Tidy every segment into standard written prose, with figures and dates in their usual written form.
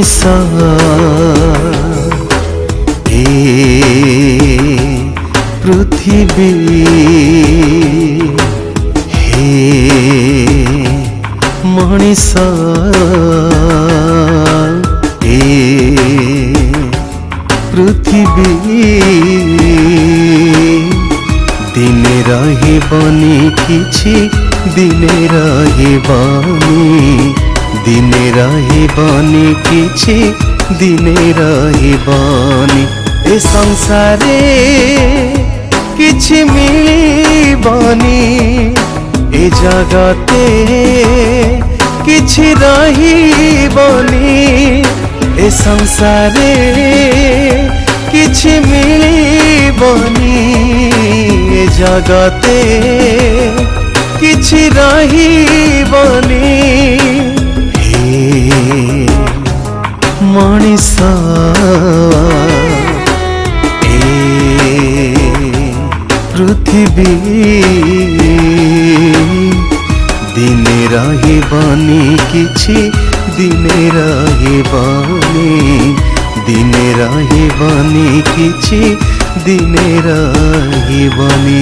मनीष ए पृथ्वी हे मनीष ए पृथ्वी दिने रहिबनी किछि दिने रहिबनी दिने रहिबनी किछि दिने रहिबनी ए संसारे किछि मिलिबनी ए जगते किछि रहिबनी ए संसारे किछि मिलिबनी ए जगते किछि रहिबनी हे मनीष ए पृथ्वी दिने रहिबनी किछि दिने रहिबनी दिने रहिबनी किछि दिने रहिबनी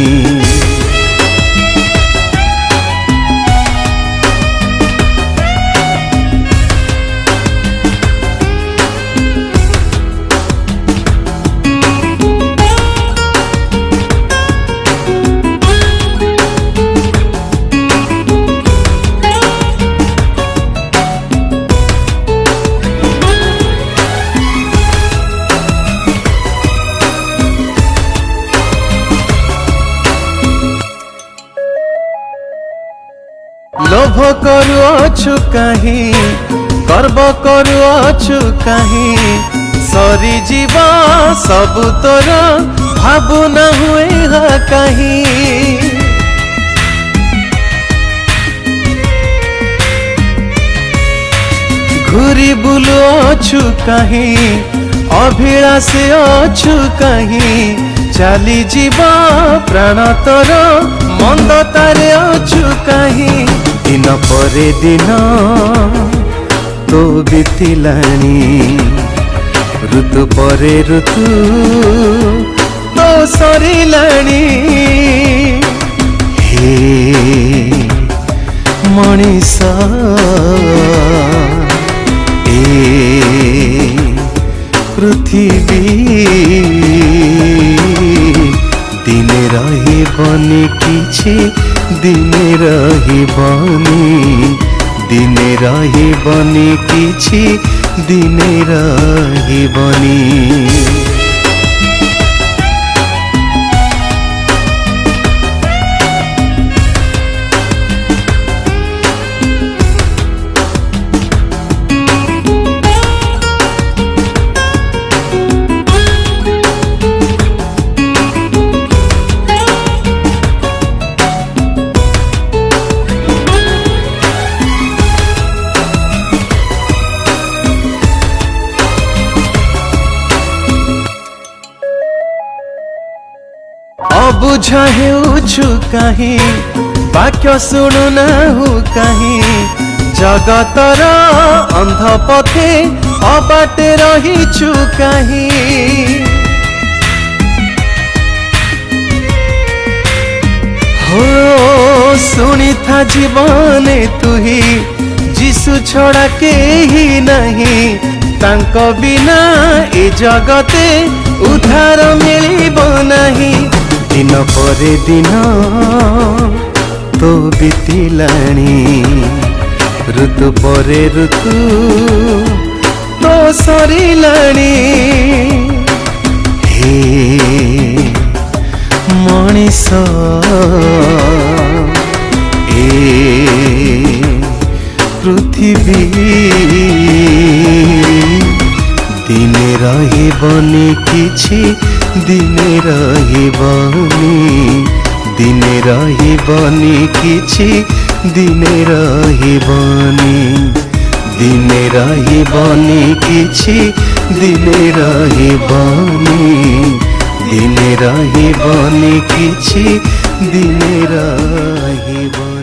लोभ करुअछु कहीं गर्व करुअछु कहीं सरी जीवा सब तोर भावु न हुए कहीं घूरी बुलुअछु कहीं अभिलाष अछु कहीं चली जीवा प्राण तोर मंदतारे अछु कहीं दिन परे दिन तो बीतिलानी ऋतु परे ऋतु तो सरिलानी हे मनीष ए पृथ्वी दिने रहिबनी किछि दिने रहिबनी दिने रहिबनी किछि दिने रहिबनी अबुझा हेउछु कहीं वाक्य शुणु नाहु कहीं जगतर अंध पथे अबाटे रहिछु कहीं हो शुणी था जीवने तुही जीशु छड़ा केही नहीं तांको बिना ए जगते उद्धार मिलिबो नहीं दिन परे दिन तो बीतिलानी ऋतु परे ऋतु तो सरिलानी हे मनीष ए पृथ्वी दिने रहिबनी किछि दिने रहिबनी दिने रहिबनी किछि दिने रहिबनी दिने रहिबनी किछि दिने रहिबनी दिने रहिबनी किछि दिने रहिबनी।